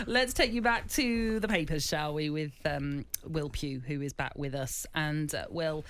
Let's take you back to the papers, shall we, with Will Pugh, who is back with us. And, Will,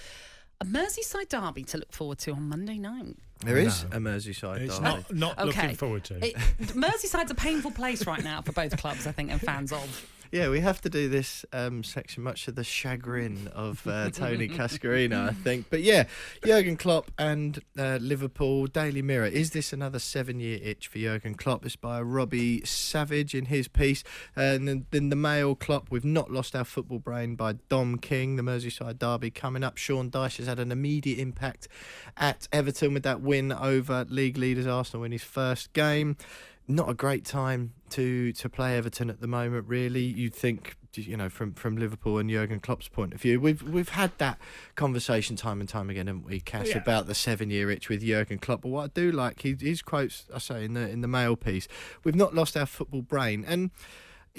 a Merseyside derby to look forward to on Monday night. There is a Merseyside derby. It's not looking forward to. Merseyside a painful place right now for both clubs, I think, and fans of. Yeah, we have to do this section much to the chagrin of Tony Cascarino, I think. But yeah, Jurgen Klopp and Liverpool. Daily Mirror. Is this another 7-year itch for Jurgen Klopp? It's by Robbie Savage in his piece. And then the Mail, Klopp, we've not lost our football brain, by Dom King. The Merseyside derby coming up. Sean Dyche has had an immediate impact at Everton with that win over league leaders Arsenal in his first game. Not a great time to play Everton at the moment, really. You'd think, you know, from Liverpool and Jurgen Klopp's point of view. We've had that conversation time and time again, haven't we, Cass, about the 7-year itch with Jurgen Klopp. But what I do like, his quotes, I say, in the Mail piece, we've not lost our football brain. And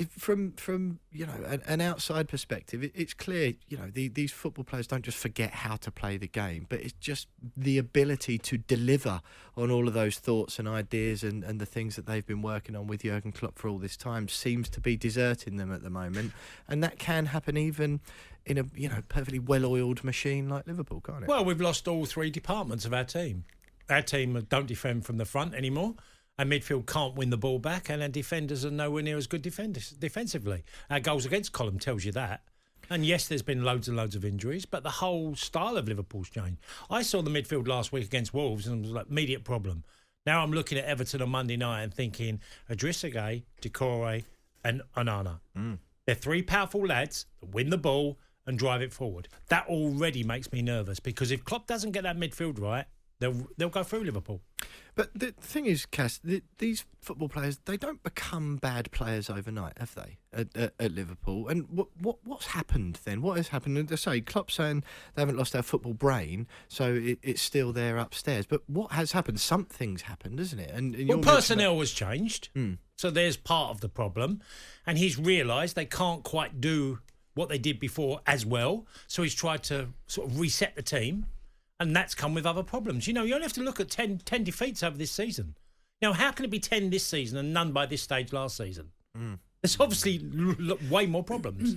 from you know, an outside perspective, it's clear, you know, these football players don't just forget how to play the game, but it's just the ability to deliver on all of those thoughts and ideas and the things that they've been working on with Jurgen Klopp for all this time seems to be deserting them at the moment, and that can happen even in a, you know, perfectly well-oiled machine like Liverpool, can't it? Well, we've lost all three departments of our team. Our team don't defend from the front anymore. Our midfield can't win the ball back, and our defenders are nowhere near as good defensively. Our goals against column tells you that. And yes, there's been loads and loads of injuries, but the whole style of Liverpool's changed. I saw the midfield last week against Wolves, and it was like immediate problem. Now I'm looking at Everton on Monday night and thinking, Idrissa Gueye, Decore, and Onana. They're three powerful lads that win the ball and drive it forward. That already makes me nervous, because if Klopp doesn't get that midfield right, they'll go through Liverpool. But the thing is, Cass, these football players, they don't become bad players overnight, have they, at Liverpool? And what's happened then? What has happened? And I say, Klopp's saying they haven't lost their football brain, so it's still there upstairs. But what has happened? Something's happened, isn't it? And well, personnel has changed, so there's part of the problem. And he's realised they can't quite do what they did before as well, so he's tried to sort of reset the team. And that's come with other problems. You know, you only have to look at 10 defeats over this season. You know, how can it be 10 this season and none by this stage last season? There's obviously way more problems.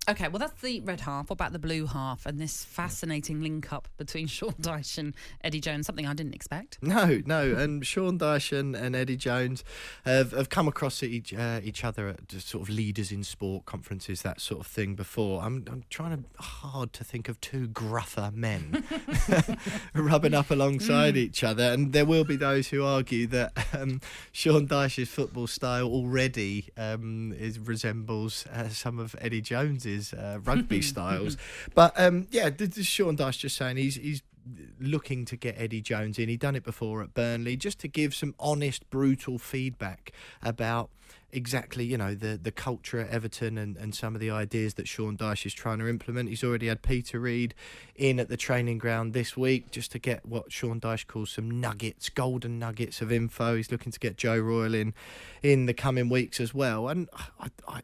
OK, well, that's the red half. What about the blue half and this fascinating link-up between Sean Dyche and Eddie Jones, something I didn't expect? No. And Sean Dyche and Eddie Jones have come across each other at sort of leaders in sport conferences, that sort of thing, before. I'm trying hard to think of two gruffer men rubbing up alongside each other, and there will be those who argue that Sean Dyche's football style already resembles some of Eddie Jones's rugby styles. But this is Sean Dyche just saying he's looking to get Eddie Jones in. He'd done it before at Burnley, just to give some honest, brutal feedback about exactly, you know, the culture at Everton and some of the ideas that Sean Dyche is trying to implement. He's already had Peter Reid in at the training ground this week just to get what Sean Dyche calls some nuggets, golden nuggets of info. He's looking to get Joe Royle in the coming weeks as well. And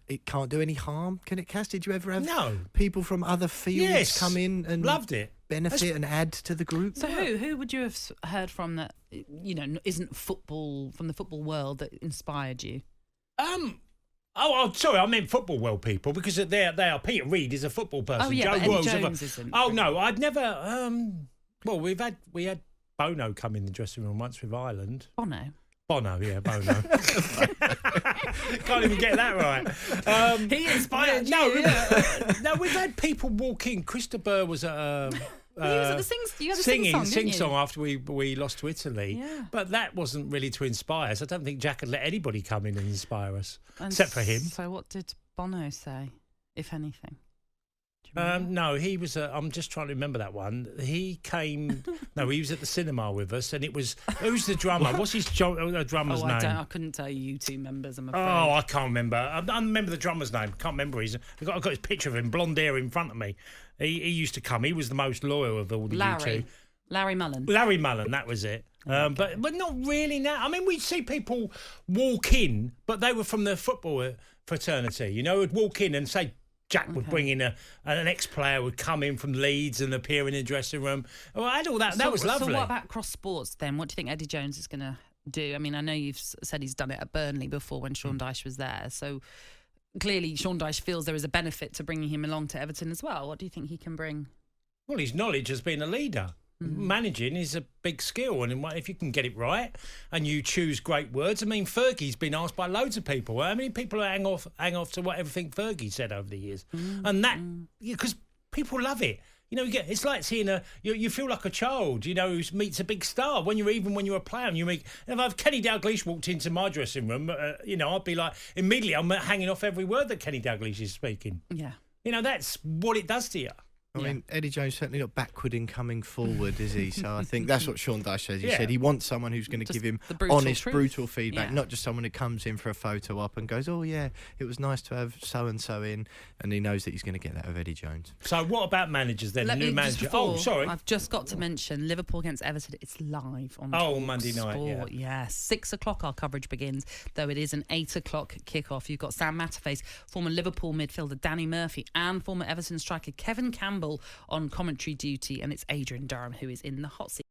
it can't do any harm, can it, Cass? Did you ever have people from other fields come in and loved it, benefit and add to the group? So who would you have heard from that, you know, isn't football, from the football world, that inspired you? Sorry, I meant football world people, because they are. Peter Reid is a football person. Oh yeah, Joe but Eddie Jones isn't. Oh no, I'd never. Well, we had Bono come in the dressing room once with Ireland. Bono, yeah, Bono. Can't even get that right. He inspired you. No, we've had people walk in. Krista Burr was at. He was at the sing song after we lost to Italy. Yeah. But that wasn't really to inspire us. I don't think Jack had let anybody come in and inspire us, except for him. So what did Bono say, if anything? No, he was. I'm just trying to remember that one. He came. No, he was at the cinema with us, and it was. Who's the drummer? What's his drummer's name? I couldn't tell you two members, I'm afraid. Oh, I can't remember. I remember the drummer's name. Can't remember his. I've got his picture of him, blonde hair in front of me. He used to come. He was the most loyal of all the U2. Larry Mullen. Larry Mullen, that was it. But not really now. I mean, we'd see people walk in, but they were from the football fraternity. You know, would walk in and say. Jack would bring in an ex-player would come in from Leeds and appear in the dressing room. Well, I had all that. That was lovely. So what about cross sports then? What do you think Eddie Jones is going to do? I mean, I know you've said he's done it at Burnley before when Sean Dyche was there. So clearly Sean Dyche feels there is a benefit to bringing him along to Everton as well. What do you think he can bring? Well, his knowledge has been a leader. Managing is a big skill, and if you can get it right and you choose great words. I mean, Fergie's been asked by loads of people. How many people hang off to whatever think Fergie said over the years? And that, because people love it. You know, it's like seeing you feel like a child, who meets a big star. When you're a player, and if Kenny Dalglish walked into my dressing room, I'd be like, immediately I'm hanging off every word that Kenny Dalglish is speaking. Yeah. That's what it does to you. I mean, Eddie Jones certainly not backward in coming forward, is he? So I think that's what Sean Dyche says. He said he wants someone who's going to give him honest, brutal feedback, not just someone who comes in for a photo op and goes, oh, yeah, it was nice to have so-and-so in, and he knows that he's going to get that with Eddie Jones. So what about managers then? New manager. Sorry. I've just got to mention Liverpool against Everton. It's live on Monday night, Sport. Yeah. 6 o'clock our coverage begins, though it is an 8 o'clock kickoff. You've got Sam Matterface, former Liverpool midfielder Danny Murphy, and former Everton striker Kevin Campbell on commentary duty, and it's Adrian Durham who is in the hot seat.